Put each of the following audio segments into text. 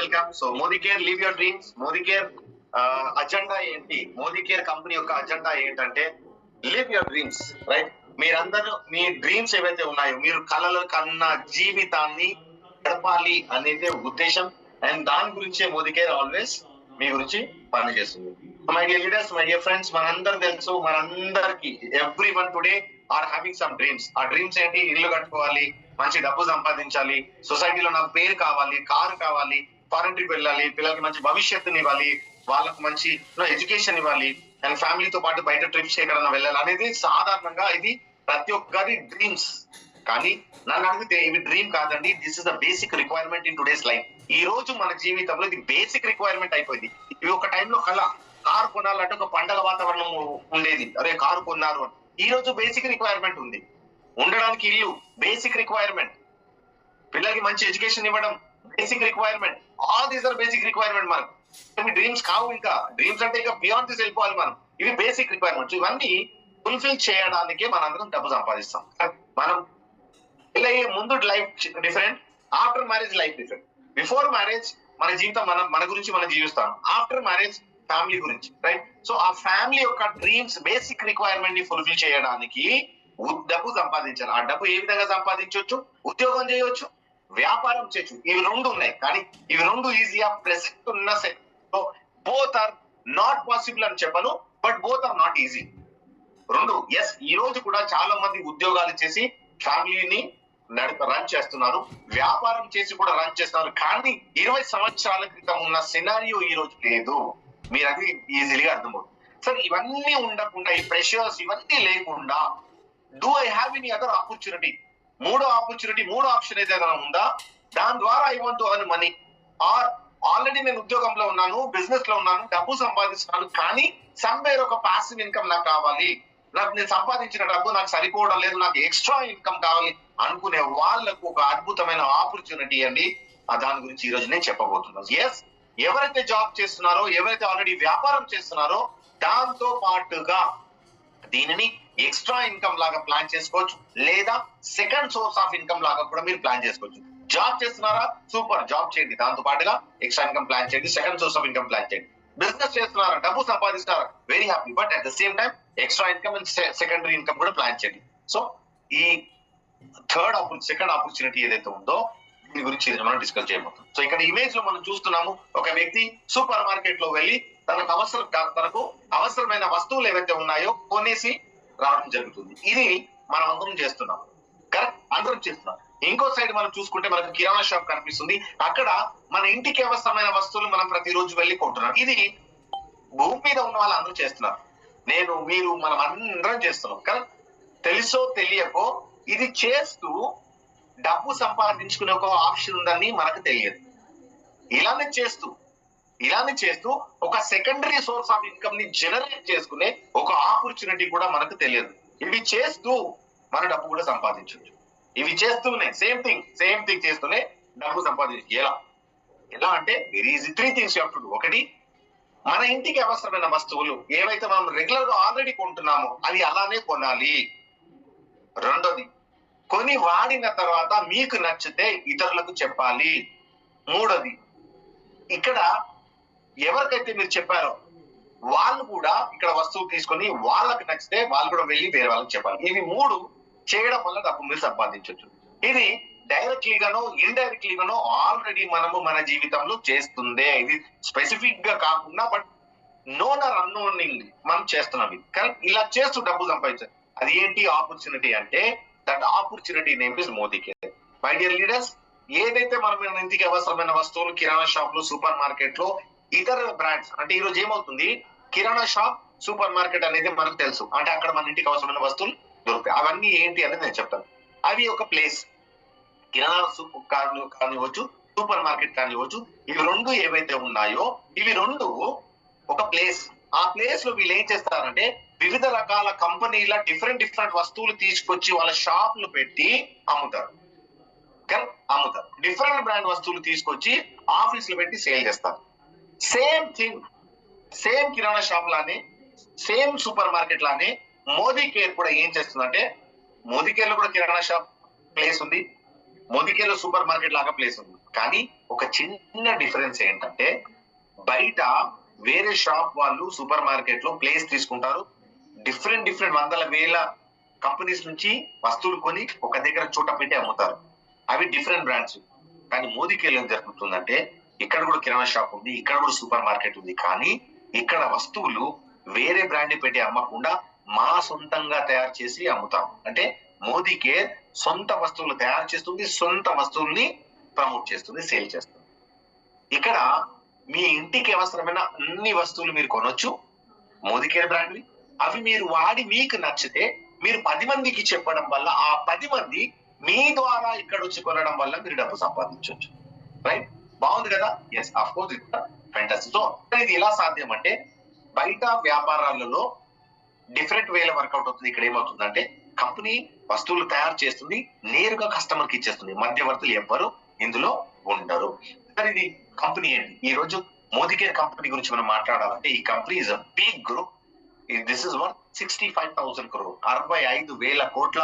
Welcome. So Modi care live your dreams. Modi care agenda ఏంటి? Modi care company యొక్క agenda ఏంటంటే live your dreams, right? మీరందరూ మీ dreams ఏవైతే ఉన్నాయో, మీరు కలలు కన్న జీవితాన్ని గడపాలి అనేది ఉద్దేశం. అండ్ దాని గురించే మోదీ కేర్ ఆల్వేస్ మీ గురించి పనిచేస్తుంది. My dear leaders, my dear friends, మనందరూ తెలుసు, మనందరికి every one today are having some dreams. ఆ డ్రీమ్స్ ఏంటి? ఇల్లు కట్టుకోవాలి, మంచి డబ్బు సంపాదించాలి, సొసైటీలో నాకు పేరు కావాలి, కారు కావాలి, ఫారెన్ ట్రిప్ వెళ్ళాలి, పిల్లలకి మంచి భవిష్యత్తుని ఇవ్వాలి, వాళ్ళకు మంచి ఎడ్యుకేషన్ ఇవ్వాలి, అండ్ ఫ్యామిలీతో పాటు బయట ట్రిప్స్ ఎక్కడన్నా వెళ్ళాలి అనేది సాధారణంగా ఇది ప్రతి ఒక్కరి డ్రీమ్స్. కానీ నన్ను అడిగితే ఇవి డ్రీమ్ కాదండి, this is the basic requirement in today's life. ఈ రోజు మన జీవితంలో ఇది బేసిక్ రిక్వైర్మెంట్ అయిపోయింది. ఇవి ఒక టైంలో కారు కొనాలంటే ఒక పండగ వాతావరణం ఉండేది, అరే కారు కొన్నారు అని. ఈ రోజు బేసిక్ రిక్వైర్మెంట్ ఉంది. ఉండడానికి ఇల్లు బేసిక్ రిక్వైర్మెంట్, పిల్లలకి మంచి ఎడ్యుకేషన్ ఇవ్వడం basic requirement. All these are basic requirement. మనకు ఇవి డ్రీమ్స్ కావు. ఇంకా డ్రీమ్స్ అంటే ఇంకా బియాండ్ దిస్ వెళ్ళిపోవాలి మనం. ఇవి బేసిక్ రిక్వైర్మెంట్స్. ఇవన్నీ ఫుల్ఫిల్ చేయడానికే మనందరం డబ్బు సంపాదిస్తాం. మనం పెళ్ళయ్యే ముందు life different, after marriage life different. Before marriage మన జీవితం మన గురించి మనం జీవిస్తాం. ఆఫ్టర్ మ్యారేజ్ ఫ్యామిలీ గురించి, రైట్? సో ఆ ఫ్యామిలీ యొక్క డ్రీమ్స్ బేసిక్ రిక్వైర్మెంట్ ని ఫుల్ఫిల్ చేయడానికి డబ్బు సంపాదించాలి. ఆ డబ్బు ఏ విధంగా సంపాదించవచ్చు? ఉద్యోగం చేయవచ్చు, వ్యాపారం చేయొచ్చు. ఇవి రెండు ఉన్నాయి, కానీ ఇవి రెండు ఈజీగా ప్రెసెంట్ ఉన్న బోత్ ఆర్ నాట్ పాసిబుల్ అని చెప్పను, but both are not easy. రెండు ఎస్. ఈ రోజు కూడా చాలా మంది ఉద్యోగాలు చేసి ఫ్యామిలీని రన్ చేస్తున్నారు, వ్యాపారం చేసి కూడా రన్ చేస్తున్నారు. కానీ 20 సంవత్సరాల క్రితం ఉన్న సినారియో ఈ రోజు లేదు. మీరు అది ఈజీగా అర్థమవుతుంది. సరే, ఇవన్నీ ఉండకుండా, ఈ ప్రెషర్స్ ఇవన్నీ లేకుండా, do I have any other opportunity? మూడో ఆప్షన్ ఏదైనా ఉందా? దాని ద్వారా I want to earn money. Or already నేను ఉద్యోగంలో ఉన్నాను, బిజినెస్ లో ఉన్నాను, డబ్బు సంపాదిస్తున్నాను, కానీ సమ్వేర్ ఒక పాసివ్ ఇన్కమ్ నాకు కావాలి, నాకు నేను సంపాదించిన డబ్బు నాకు సరిపోవడం లేదు, నాకు ఎక్స్ట్రా ఇన్కమ్ కావాలి అనుకునే వాళ్ళకు ఒక అద్భుతమైన ఆపర్చునిటీ అండి. దాని గురించి ఈ రోజు నేను చెప్పబోతున్నాను. ఎస్, ఎవరైతే జాబ్ చేస్తున్నారో, ఎవరైతే ఆల్రెడీ వ్యాపారం చేస్తున్నారో, దాంతో పాటుగా దీనిని ఎక్స్ట్రా ఇన్కమ్ లాగా ప్లాన్ చేసుకోవచ్చు, లేదా సెకండ్ సోర్స్ ఆఫ్ ఇన్కమ్ లాగా కూడా మీరు ప్లాన్ చేసుకోవచ్చు. జాబ్ చేస్తున్నారా? సూపర్, జాబ్ చేయండి, దాంతో పాటుగా ఎక్స్ట్రా ఇన్కమ్ ప్లాన్ చేయండి, second source of income plan చేయండి. బిజినెస్ చేస్తున్నారా? డబ్బు సంపాదిస్తున్నారా? Very happy, but at the same time extra income and secondary income కూడా ప్లాన్ చేయండి. సో ఈ సెకండ్ ఆపర్చునిటీ ఏదైతే ఉందో దీని గురించి మనం డిస్కస్ చేయబోతున్నాం. సో ఇక్కడ ఇమేజ్ లో మనం చూస్తున్నాము, ఒక వ్యక్తి సూపర్ మార్కెట్ లో వెళ్ళి తనకు అవసరమైన వస్తువులు ఏవైతే ఉన్నాయో కొనేసి రావడం జరుగుతుంది. ఇది మనం అందరం చేస్తున్నాం, కరెక్ట్? అందరం చేస్తున్నాం. ఇంకో సైడ్ మనం చూసుకుంటే మనకు కిరాణా షాప్ కనిపిస్తుంది. అక్కడ మన ఇంటికి అవసరమైన వస్తువులు మనం ప్రతిరోజు వెళ్ళి కొంటున్నాం. ఇది భూమి మీద ఉన్న వాళ్ళు అందరూ చేస్తున్నారు. నేను, మీరు, మనం అందరం చేస్తున్నాం, కరెక్ట్? తెలుసో తెలియకో ఇది చేస్తూ డబ్బు సంపాదించుకునే ఒక ఆప్షన్ ఉందని మనకు తెలియదు. ఇలానే చేస్తూ ఒక సెకండరీ సోర్స్ ఆఫ్ ఇన్కమ్ ని జనరేట్ చేసుకునే ఒక ఆపర్చునిటీ కూడా మనకు తెలియదు. ఇవి చేస్తూ మన డబ్బు కూడా సంపాదించవచ్చు. ఇవి చేస్తూనే సేమ్ థింగ్ చేస్తూనే డబ్బు సంపాదించు. ఎలా అంటే very easy. 3 things you have to do. ఒకటి, మన ఇంటికి అవసరమైన వస్తువులు ఏవైతే మనం రెగ్యులర్ గా ఆల్రెడీ కొంటున్నామో అవి అలానే కొనాలి. రెండోది, కొని వాడిన తర్వాత మీకు నచ్చితే ఇతరులకు చెప్పాలి. మూడోది, ఇక్కడ ఎవరికైతే మీరు చెప్పారో వాళ్ళు కూడా ఇక్కడ వస్తువు తీసుకొని వాళ్ళకి నచ్చితే వాళ్ళు కూడా వెళ్ళి వేరే వాళ్ళకి చెప్పాలి. ఇవి 3 చేయడం వల్ల డబ్బు మీరు సంపాదించవచ్చు. ఇది డైరెక్ట్లీ గానో ఇండైరెక్ట్లీ గానో ఆల్రెడీ మనము మన జీవితంలో చేస్తుందే. ఇది స్పెసిఫిక్ గా కాకుండా, బట్ నోన్ ఆర్ అన్నోనింగ్ మనం చేస్తున్నాం. కరెక్ట్? ఇలా చేస్తూ డబ్బు సంపాదించాలి. అది ఏంటి ఆపర్చునిటీ అంటే, that opportunity name is Modi care. My dear leaders, ఏదైతే మన ఇంటికి అవసరమైన వస్తువులు కిరాణా షాప్ లో, సూపర్ మార్కెట్ లో, ఇతర బ్రాండ్స్, అంటే ఈ రోజు ఏమవుతుంది, కిరాణా షాప్, సూపర్ మార్కెట్ అనేది మనకు తెలుసు, అంటే అక్కడ మన ఇంటికి అవసరమైన వస్తువులు దొరుకుతాయి. అవన్నీ ఏంటి అనేది నేను చెప్తాను. అవి ఒక ప్లేస్, కిరాణా కానివ్వచ్చు, సూపర్ మార్కెట్ కానివ్వచ్చు. ఇవి రెండు ఏవైతే ఉన్నాయో ఇవి రెండు ఒక ప్లేస్. ఆ ప్లేస్ లో వీళ్ళు ఏం చేస్తారంటే వివిధ రకాల కంపెనీల డిఫరెంట్ వస్తువులు తీసుకొచ్చి వాళ్ళ షాపులు పెట్టి అమ్ముతారు. డిఫరెంట్ బ్రాండ్ వస్తువులు తీసుకొచ్చి ఆఫీసులు పెట్టి సేల్ చేస్తారు. సేమ్ కిరాణా షాప్ లానే, సేమ్ సూపర్ మార్కెట్ లానే మోదీ కేర్ కూడా ఏం చేస్తుందంటే, మోదీ కేర్ లో కూడా కిరాణా షాప్ ప్లేస్ ఉంది, మోదీ కేర్ లో సూపర్ మార్కెట్ లాగా ప్లేస్ ఉంది. కానీ ఒక చిన్న డిఫరెన్స్ ఏంటంటే బయట వేరే షాప్ వాళ్ళు సూపర్ మార్కెట్ లో ప్లేస్ తీసుకుంటారు, డిఫరెంట్ వందల వేల కంపెనీస్ నుంచి వస్తువులు కొని ఒక దగ్గర చోట పెట్టి అమ్ముతారు. అవి డిఫరెంట్ బ్రాండ్స్. కానీ మోదీకేర్ ఏం జరుగుతుందంటే ఇక్కడ కూడా కిరాణా షాప్ ఉంది, ఇక్కడ కూడా సూపర్ మార్కెట్ ఉంది, కానీ ఇక్కడ వస్తువులు వేరే బ్రాండ్ పెట్టి అమ్మకుండా మా సొంతంగా తయారు చేసి అమ్ముతాం. అంటే మోదీకేర్ సొంత వస్తువులు తయారు చేస్తుంది, సొంత వస్తువుల్ని ప్రమోట్ చేస్తుంది, సేల్ చేస్తుంది. ఇక్కడ మీ ఇంటికి అవసరమైన అన్ని వస్తువులు మీరు కొనొచ్చు మోదీకేర్ బ్రాండ్వి. అవి మీరు వాడి మీకు నచ్చితే మీరు 10 మందికి చెప్పడం వల్ల ఆ 10 మంది మీ ద్వారా ఇక్కడ వచ్చి కొనడం వల్ల మీరు డబ్బు సంపాదించవచ్చు. రైట్? బాగుంది కదా? Yes, of course it fantastic. So ఇది ఎలా సాధ్యం అంటే బయట వ్యాపారాలలో డిఫరెంట్ వేల వర్కౌట్ అవుతుంది. ఇక్కడ ఏమవుతుందంటే కంపెనీ వస్తువులు తయారు చేస్తుంది, నేరుగా కస్టమర్ కి ఇచ్చేస్తుంది, మధ్యవర్తులు ఎవ్వరు ఇందులో ఉండరు. ఇది కంపెనీ ఏంటి? ఈ రోజు మోదీకేర్ కంపెనీ గురించి మనం మాట్లాడాలంటే ఈ company is a big group. This is worth 65,000 crore, 65,000 కోట్ల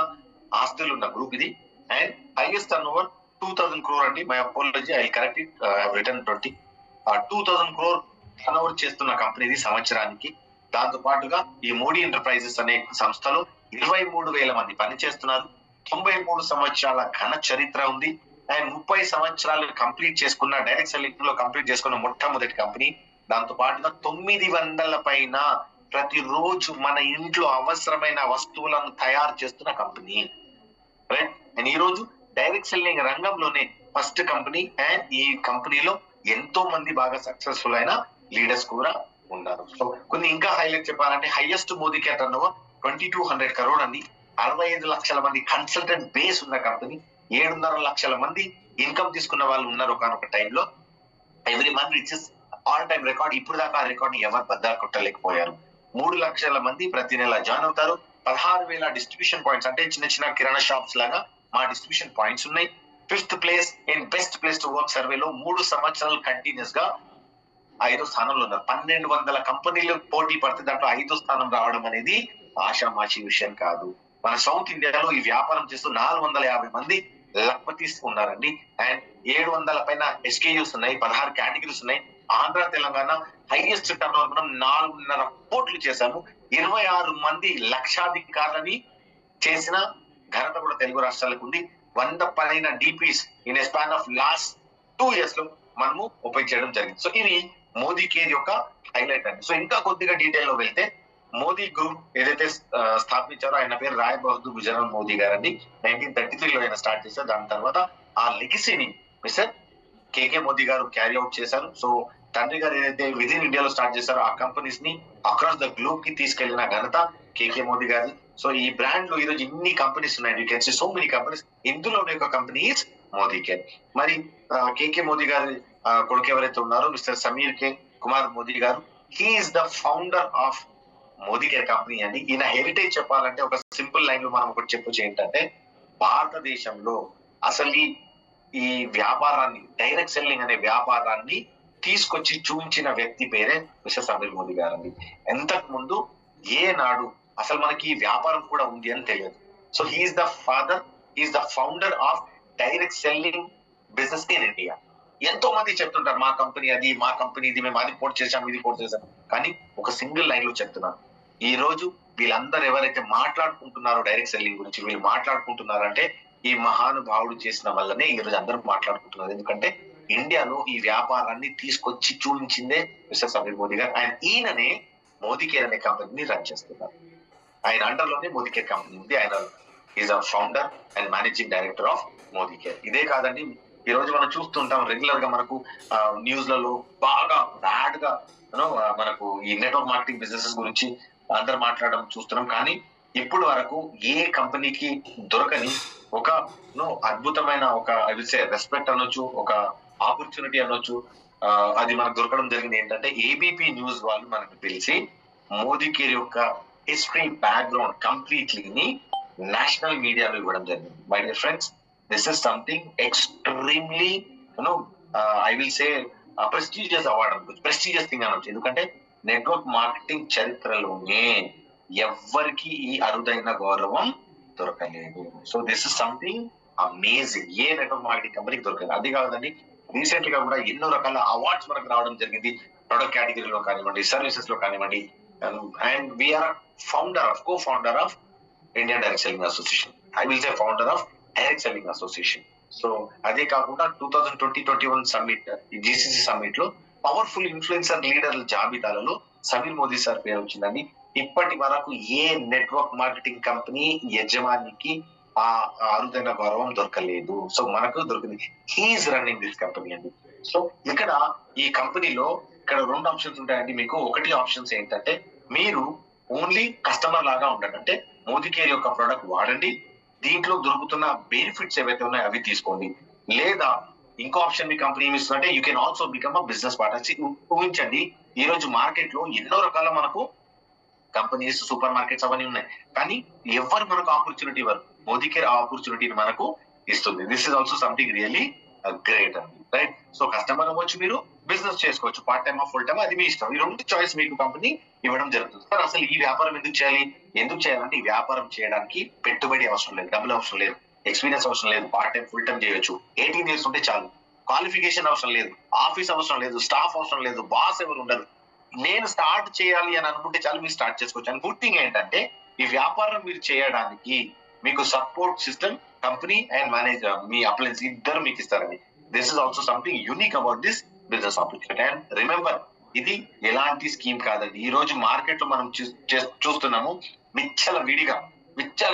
ఆస్తులు ఉన్న గ్రూప్ ఇది. And highest turn over 2,000 crore అండి. My apology, I correct it, return 20. 2,000 crore turn over చేస్తున్న కంపెనీ ఇది సంవత్సరానికి. దాంతో పాటుగా ఈ మోడీ ఎంటర్ప్రైజెస్ అనే సంస్థలో 23,000 మంది పనిచేస్తున్నారు. 93 సంవత్సరాల ఘన చరిత్ర ఉంది. అండ్ 30 సంవత్సరాలు కంప్లీట్ చేసుకున్న డైరెక్ట్ సెల్లింగ్ లో కంప్లీట్ చేసుకున్న మొట్టమొదటి కంపెనీ. దాంతో పాటుగా 900 పైన ప్రతిరోజు మన ఇంట్లో అవసరమైన వస్తువులను తయారు చేస్తున్న కంపెనీ. రైట్? అండ్ ఈ రోజు డైరెక్ట్ సెల్లింగ్ రంగంలోనే ఫస్ట్ కంపెనీ. అండ్ ఈ కంపెనీలో ఎంతో మంది బాగా సక్సెస్ఫుల్ అయిన లీడర్స్ కూడా ఉన్నారు. సో కొన్ని ఇంకా హైలైట్ చెప్పాలంటే హైయెస్ట్ మోదీకేర్ టర్న్ ఓవర్ 2,200 crore అండి. 65 లక్షల మంది కన్సల్టెంట్ బేస్ ఉన్న కంపెనీ. 7.5 లక్షల మంది ఇన్కమ్ తీసుకున్న వాళ్ళు ఉన్నారు ఒకనొక టైంలో. Every month riches all time record. ఇప్పుడు దాకా ఆ రికార్డ్ ఎవరు బద్దలు కొట్టలేకపోయారు. 3 లక్షల మంది ప్రతి నెల జాయిన్ అవుతారు. 16,000 డిస్ట్రిబ్యూషన్ పాయింట్స్, అంటే చిన్న చిన్న కిరాణా షాప్స్ లాగా మా డిస్ట్రిబ్యూషన్ పాయింట్స్ ఉన్నాయి. 5th place in best place to work సర్వేలో 3 సంవత్సరాలు కంటిన్యూస్ గా 5వ స్థానంలో ఉన్నారు. 1,200 కంపెనీలు పోటీ పడితే దాంట్లో 5వ స్థానం రావడం అనేది ఆషామాషి విషయం కాదు. మన సౌత్ ఇండియాలో ఈ వ్యాపారం చేస్తూ 450 మంది లక్పతీస్ ఉన్నారండి. అండ్ 700 పైన SKUs ఉన్నాయి, 16 కేటగిరీస్ ఉన్నాయి. Andhra Telangana highest turn over మనం 4.5 కోట్లు చేశాము. 26 మంది లక్షాధికారులని చేసిన ఘనత కూడా తెలుగు రాష్ట్రాలకు ఉంది. 100 పైన DPs in span of last 2 years లో మనము ఓపెన్ చేయడం జరిగింది. సో ఇది మోదీకేర్ యొక్క హైలైట్ అండి. సో ఇంకా కొద్దిగా డీటెయిల్ లో వెళ్తే మోదీ గ్రూప్ ఏదైతే స్థాపించారో ఆయన పేరు రాయ్ బహదూర్ గుజరాల్ మోదీ గారండి. 1933 లో ఆయన స్టార్ట్ చేశారు. దాని తర్వాత ఆ లెగసీని మిస్టర్ కేకే మోదీ గారు క్యారీ అవుట్ చేశారు. సో తండ్రి గారు ఏదైతే విదిన్ ఇండియాలో స్టార్ట్ చేశారో ఆ కంపెనీస్ ని అక్రాస్ ద గ్లోబ్ కి తీసుకెళ్లిన ఘనత కేకే మోదీ గారి. సో ఈ బ్రాండ్ లో ఈరోజు ఇన్ని కంపెనీస్ ఉన్నాయి. You can see so many companies. ఇందులో ఒక కంపెనీ ఈజ్ మోదీకేర్. మరి కేకే మోదీ గారి కొడుకు ఎవరైతే ఉన్నారో మిస్టర్ సమీర్ కే కుమార్ మోదీ గారు, he is the founder of Modicare company అండి. ఈయన హెరిటేజ్ చెప్పాలంటే ఒక సింపుల్ లైన్ లో మనం ఒకటి చెప్పొచ్చు ఏంటంటే భారతదేశంలో అసలు ఈ వ్యాపారాన్ని, డైరెక్ట్ సెల్లింగ్ అనే వ్యాపారాన్ని తీసుకొచ్చి చూపించిన వ్యక్తి పేరే మిస్టర్ సమీర్ మోదీ గారు అండి. ఎంతకు ముందు ఏనాడు అసలు మనకి వ్యాపారం కూడా ఉంది అని తెలియదు. So he's the father, he's the founder of direct selling business in India. ఎంతో మంది చెప్తుంటారు మా కంపెనీ అది, మా కంపెనీ ఇది, మేము అది పోర్ట్ చేసాం, ఇది పోర్ట్ చేసాం. కానీ ఒక సింగిల్ లైన్ లో చెప్తున్నాను, ఈ రోజు వీళ్ళందరూ ఎవరైతే మాట్లాడుకుంటున్నారో డైరెక్ట్ సెల్లింగ్ గురించి, వీళ్ళు మాట్లాడుకుంటున్నారంటే ఈ మహానుభావుడు చేసిన వల్లనే ఈ రోజు అందరూ మాట్లాడుకుంటున్నారు. ఎందుకంటే ఇండియాలో ఈ వ్యాపారాన్ని తీసుకొచ్చి చూపించిందే మిస్టర్ సమీర్ మోదీ గారు. ఆయన ఈయననే మోదీకేర్ అనే కంపెనీని రన్ చేస్తున్నారు. ఆయన అండర్ లోనే మోదీకేర్ కంపెనీ ఉంది. ఆయన is a founder and managing director of Modicare. ఇదే కాదండి, ఈ రోజు మనం చూస్తుంటాం రెగ్యులర్ గా మనకు న్యూస్ లలో బాగా బ్యాడ్ గా మనకు ఈ నెట్వర్క్ మార్కెటింగ్ బిజినెసెస్ గురించి అందరు మాట్లాడడం చూస్తున్నాం. కానీ ఇప్పటి వరకు ఏ కంపెనీకి దొరకని ఒక అద్భుతమైన ఒక రెస్పెక్ట్ అనొచ్చు, ఒక ఆపర్చునిటీ అనొచ్చు, అది మనకు దొరకడం జరిగింది. ఏంటంటే ఏబీపీ న్యూస్ వాళ్ళు మనకు పిలిచి మోదీకేర్ యొక్క హిస్టరీ బ్యాక్గ్రౌండ్ కంప్లీట్లీ నేషనల్ మీడియాలో ఇవ్వడం జరిగింది. My dear friends, this is something extremely I will say prestigious award అనుకోవచ్చు, ప్రెస్టీజియస్ థింగ్ అనొచ్చు. ఎందుకంటే నెట్వర్క్ మార్కెటింగ్ చరిత్రలోనే ఎవ్వరికి ఈ అరుదైన గౌరవం దొరకలేదు. So this is something amazing. A network marketing కంపెనీకి దొరకలేదు. అది కాదండి, రీసెంట్ గా కూడా ఎన్నో రకాల అవార్డ్స్ మనకు రావడం జరిగింది, ప్రొడక్ట్ కేటగిరీలో కానివ్వండి, సర్వీసెస్ లో కానివ్వండి. And we're co founder of Indian direct selling association. I will say founder of direct selling association. So అదే కాకుండా 2021 సమ్మిట్, జిసిసి సమ్మిట్ లో పవర్ఫుల్ ఇన్ఫ్లుయెన్సర్ లీడర్ల జాబితాలలో సమీర్ మోదీ సార్ పేరు వచ్చిందండి. ఇప్పటి వరకు ఏ నెట్వర్క్ మార్కెటింగ్ కంపెనీ యజమానికి ఆ అరుదైన గౌరవం దొరకలేదు. సో మనకు దొరికింది. హీఈస్ రన్నింగ్ దిస్ కంపెనీ అండి. సో ఇక్కడ ఈ కంపెనీలో ఇక్కడ 2 ఆప్షన్స్ ఉంటాయండి మీకు. ఒకటి ఆప్షన్స్ ఏంటంటే మీరు ఓన్లీ కస్టమర్ లాగా ఉండండి, అంటే మోదీ కేర్ యొక్క ప్రోడక్ట్ వాడండి, దీంట్లో దొరుకుతున్న బెనిఫిట్స్ ఏవైతే ఉన్నాయో అవి తీసుకోండి. లేదా ఇంకో ఆప్షన్ మీ కంపెనీ ఇస్తుందంటే you can also become a business partner. ఊహించండి, ఈ రోజు మార్కెట్ లో ఎన్నో రకాల మనకు కంపెనీస్, సూపర్ మార్కెట్స్ అవన్నీ ఉన్నాయి, కానీ ఎవరు మనకు ఆపర్చునిటీ ఇవ్వరు. మోదీ కేర్ ఆ ఆపర్చునిటీని మనకు ఇస్తుంది. This is also something really great అండి, రైట్? సో కస్టమర్ అవ్వచ్చు, మీరు బిజినెస్ చేసుకోవచ్చు, పార్ట్ టైమ్ ఫుల్ టైమ్, అది మీ ఇష్టం. ఈ 2 చాయిస్ మీకు కంపెనీ ఇవ్వడం జరుగుతుంది. సార్ అసలు ఈ వ్యాపారం ఎందుకు చేయాలి? ఎందుకు చేయాలంటే ఈ వ్యాపారం చేయడానికి పెట్టుబడి అవసరం లేదు, డబ్బులు అవసరం లేదు, ఎక్స్పీరియన్స్ అవసరం లేదు, పార్ట్ టైం ఫుల్ టైం చేయొచ్చు, 18 years ఉంటే చాలు, క్వాలిఫికేషన్ అవసరం లేదు, ఆఫీస్ అవసరం లేదు, స్టాఫ్ అవసరం లేదు, బాస్ ఎవరు ఉండరు. నేను స్టార్ట్ చేయాలి అని అనుకుంటే చాలు, మీరు స్టార్ట్ చేసుకోవచ్చు. అండ్ గుడ్ థింగ్ ఏంటంటే ఈ వ్యాపారం మీరు చేయడానికి మీకు support system company and manager, మీ అప్లయన్స్ ఇద్దరు మీకు ఇస్తారండి. This is also something unique about this business opportunity. And remember, ఇది ఎలాంటి స్కీమ్ కాదండి. ఈ రోజు మార్కెట్ లో మనం చూస్తున్నాము, విచ్చల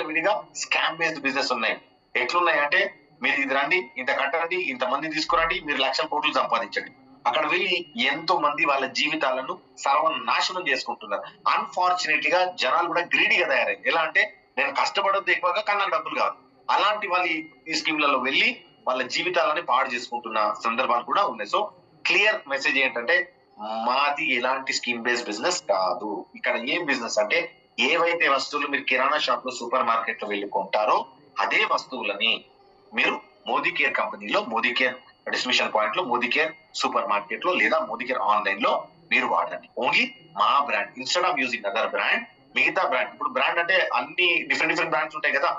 విడిగా స్కామ్ బేస్డ్ బిజినెస్ ఉన్నాయి. ఎట్లున్నాయంటే మీరు ఇది రండి, ఇంత కట్టండి, ఇంత మంది తీసుకురండి, మీరు 1,00,000 కోట్లు సంపాదించండి. అక్కడ వెళ్ళి ఎంతో మంది వాళ్ళ జీవితాలను సర్వనాశనం చేసుకుంటున్నారు. అన్ఫార్చునేట్లీ గా జనాలు కూడా గ్రీడీగా తయారయ్యారు. ఎలా అంటే నేను కష్టపడొద్దు ఎక్కువగా, కానీ నాకు డబ్బులు కావాలి, అలాంటి వాళ్ళు ఈ స్కీమ్లలో వెళ్ళి వాళ్ళ జీవితాలని పాడు చేసుకుంటున్న సందర్భాలు కూడా ఉన్నాయి. సో క్లియర్ మెసేజ్ ఏంటంటే మాది ఎలాంటి స్కీమ్ బేస్డ్ బిజినెస్ కాదు. ఇక్కడ ఏం బిజినెస్ అంటే ఏవైతే వస్తువులు మీరు కిరాణా షాప్ లో, సూపర్ మార్కెట్ లో వెళ్ళి కొంటారో అదే వస్తువులని మీరు మోదీ కేర్ కంపెనీలో, మోదీ కేర్ డిస్ట్రిబ్యూషన్ పాయింట్ లో, మోదీ కేర్ సూపర్ మార్కెట్ లో, లేదా మోదీ కేర్ ఆన్లైన్ లో మీరు వాడండి. ఓన్లీ మా brand instead of using other brand. మిగతా బ్రాండ్, ఇప్పుడు బ్రాండ్ అంటే అన్ని డిఫరెంట్ బ్రాండ్స్ ఉంటాయి కదా,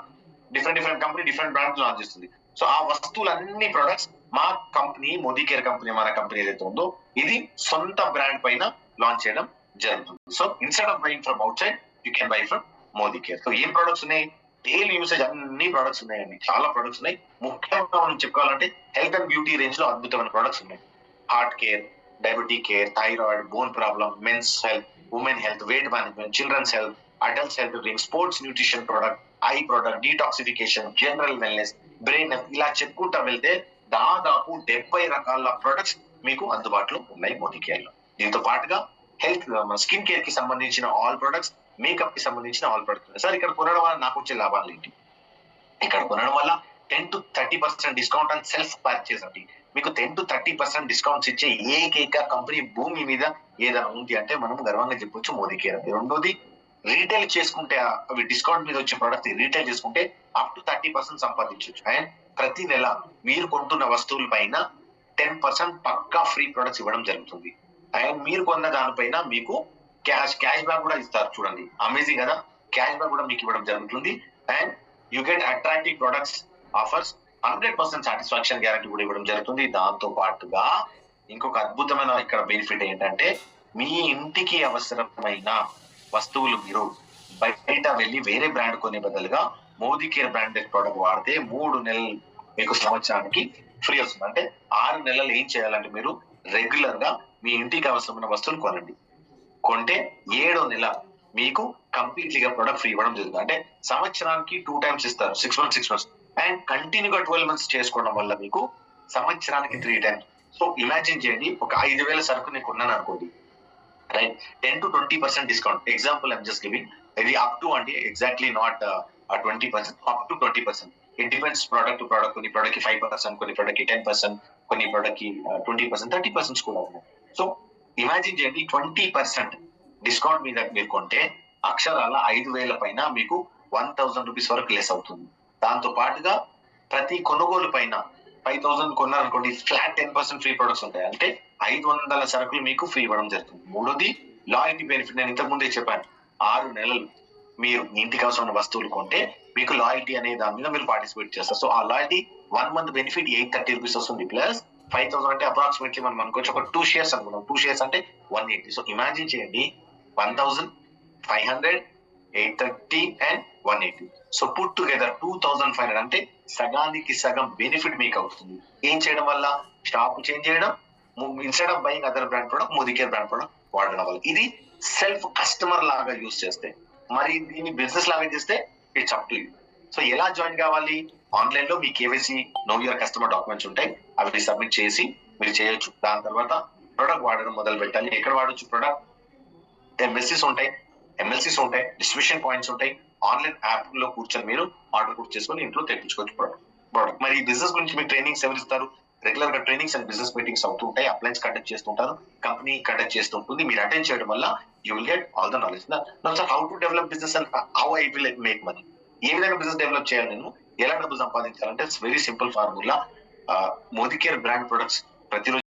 different company different brands launch చేస్తుంది. సో ఆ వస్తువులన్నీ ప్రొడక్ట్స్ మా కంపెనీ, మోదీ కేర్ కంపెనీ, మన కంపెనీ ఏదైతే ఉందో ఇది సొంత బ్రాండ్ పైన లాంచ్ చేయడం జరుగుతుంది. So instead of buying from out side, you can buy from Modi care. So ఏం ప్రొడక్ట్స్ ఉన్నాయి? డైలీ యూసేజ్ అన్ని ప్రొడక్ట్స్ ఉన్నాయండి, చాలా ప్రొడక్ట్స్ ఉన్నాయి. ముఖ్యంగా మనం చెప్పుకోవాలంటే హెల్త్ అండ్ బ్యూటీ రేంజ్ లో అద్భుతమైన ప్రొడక్ట్స్ ఉన్నాయి. Heart care, diabetic care, thyroid, bone problem, men's health, women health, weight management, children's health, adults health drink, sports nutrition product, eye product, detoxification, general wellness, brain health, ఇలా చెప్పుకుంటా వెళ్తే దాదాపు 70 రకాల products మీకు అందుబాటులో ఉన్నాయి మోదీ కేర్ లో. దీంతో పాటుగా హెల్త్, స్కిన్ కేర్ కి సంబంధించిన ఆల్ ప్రొడక్ట్స్, మేకప్ కి సంబంధించిన ఆల్ ప్రొడక్ట్స్. సార్ ఇక్కడ కొనడం వల్ల నాకు వచ్చే లాభాలు ఏంటి? ఇక్కడ కొనడం వల్ల 10 to 30% discount and self purchase అండి. మీకు 10 to 30% డిస్కౌంట్స్ ఇచ్చే ఏకైక కంపెనీ భూమి మీద ఏదైనా ఉంది అంటే మనం గర్వంగా చెప్పొచ్చు మోదీ కేర్. రెండోది, రీటైల్ చేసుకుంటే అవి డిస్కౌంట్ మీద వచ్చే ప్రొడక్ట్ రీటైల్ చేసుకుంటే అప్ టు 30% సంపాదించవచ్చు. అండ్ ప్రతి నెల మీరు కొంటున్న వస్తువుల పైన 10% పక్కా ఫ్రీ ప్రొడక్ట్స్ ఇవ్వడం జరుగుతుంది. అండ్ మీరు కొన్న దానిపైన మీకు క్యాష్ బ్యాక్ కూడా ఇస్తారు. చూడండి, అమేజింగ్ కదా, క్యాష్ బ్యాక్ కూడా మీకు ఇవ్వడం జరుగుతుంది. And you get attractive products offers, 100% satisfaction guarantee కూడా ఇవ్వడం జరుగుతుంది. దాంతో పాటుగా ఇంకొక అద్భుతమైన ఇక్కడ బెనిఫిట్ ఏంటంటే మీ ఇంటికి అవసరమైన వస్తువులు మీరు బయట వెళ్ళి వేరే బ్రాండ్ కొనే బదులుగా మోదీ కేర్ బ్రాండెడ్ ప్రోడక్ట్ వాడితే 3 నెలలు మీకు సంవత్సరానికి ఫ్రీ వస్తుంది. అంటే 6 నెలలు ఏం చేయాలంటే మీరు రెగ్యులర్ గా మీ ఇంటికి అవసరమైన వస్తువులు కొనండి. కొంటే 7వ నెల మీకు కంప్లీట్లీ గా ప్రొడక్ట్ ఫ్రీ ఇవ్వడం జరుగుతుంది. అంటే సంవత్సరానికి 2 times ఇస్తారు, 6 months. అండ్ కంటిన్యూగా 12 months చేసుకోవడం వల్ల మీకు సంవత్సరానికి 3 times. సో ఇమాజిన్ చేయండి, ఒక 5,000 సరుకు నేను కొన్నాను అనుకోండి, right, 10 to 20% discount. Example I'm just giving. ఇది అప్ టు అండి, exactly not 20%, up to 20%. It depends product to product. కొన్ని ప్రోడక్ట్ కి 5%, కొన్ని ప్రోడక్ట్ కి 10%, కొన్ని ప్రోడక్ట్ కి 20%, 30% కూడా ఉన్నాయి. సో ఇమాజిన్ చేయండి, 20% డిస్కౌంట్ మీద మీరు కొంటే అక్షరాల 5,000 పైన మీకు 1,000 రూపీస్ వరకు లెస్ అవుతుంది. దాంతో పాటుగా ప్రతి కొనుగోలు పైన 5,000 కొన్నారనుకోండి, ఫ్లాట్ 10% ఫ్రీ ప్రొడక్ట్స్ ఉంటాయి. అంటే 500 సరుకులు మీకు ఫ్రీ ఇవ్వడం జరుగుతుంది. మూడోది, లాయల్టీ బెనిఫిట్. నేను ఇంతకు ముందే చెప్పాను, 6 నెలలు మీరు ఇంటికి అవసరమైన వస్తువులు కొంటే మీకు లాయల్టీ అనే దాని మీద మీరు పార్టిసిపేట్ చేస్తారు. సో ఆ లాయల్టీ 1 month బెనిఫిట్ 830 రూపీస్ వస్తుంది. ప్లస్ 5,000 అంటే అప్రాక్సిమేట్లీ మనం అనుకోవచ్చు ఒక 2 షేర్స్ అనుకున్నాం. 2 షేర్స్ అంటే 180. సో ఇమాజిన్ చేయండి 1,500, 830 అండ్ 180. సో పుట్ టుగెదర్ 2,500 అంటే సగానికి సగం బెనిఫిట్ మీకు అవుతుంది. ఏం చేయడం వల్ల? స్టాక్ చేంజ్ చేయడం, instead of buying other brand product Modicare brand product వాడడం వల్ల. ఇది సెల్ఫ్ కస్టమర్ లాగా యూజ్ చేస్తే. మరి దీన్ని బిజినెస్ లాగా చేస్తే it's up to you. So ఎలా జాయిన్ కావాలి? ఆన్లైన్ లో మీ KYC know your customer documents ఉంటాయి, అవి సబ్మిట్ చేసి మీరు చేయొచ్చు. దాని తర్వాత ప్రొడక్ట్ వాడడం మొదలు పెట్టాలి. ఎక్కడ వాడొచ్చు ప్రొడక్ట్? ఎంఎస్సీస్ ఉంటాయి, ఎంఎల్సీస్ ఉంటాయి, డిస్ట్రిబ్యూషన్ పాయింట్స్ ఉంటాయి. ఆన్లైన్ యాప్ లో కూర్చొని మీరు ఆర్డర్ బుక్ చేసుకొని ఇంట్లో తెప్పించుకోవచ్చు ప్రొడక్ట్. మరి ఈ బిజినెస్ గురించి మీకు ట్రైనింగ్స్ ఎవరు ఇస్తారు? రెగ్యులర్ గా ట్రైనింగ్స్ అండ్ బిజినెస్ మీటింగ్స్ అవుతూ ఉంటాయి. అప్లైన్స్ కండక్ట్ చేస్తుంటారు, కంపెనీ కండక్ట్ చేస్తుంటుంది. మీరు అటెండ్ చేయడం వల్ల you will get all the knowledge. How to develop business and how I will make money. ఏ విధంగా బిజినెస్ డెవలప్ చేయాలి, నేను ఎలా డబ్బు సంపాదించాలంటే it's very simple formula. Modicare brand products ప్రతిరోజు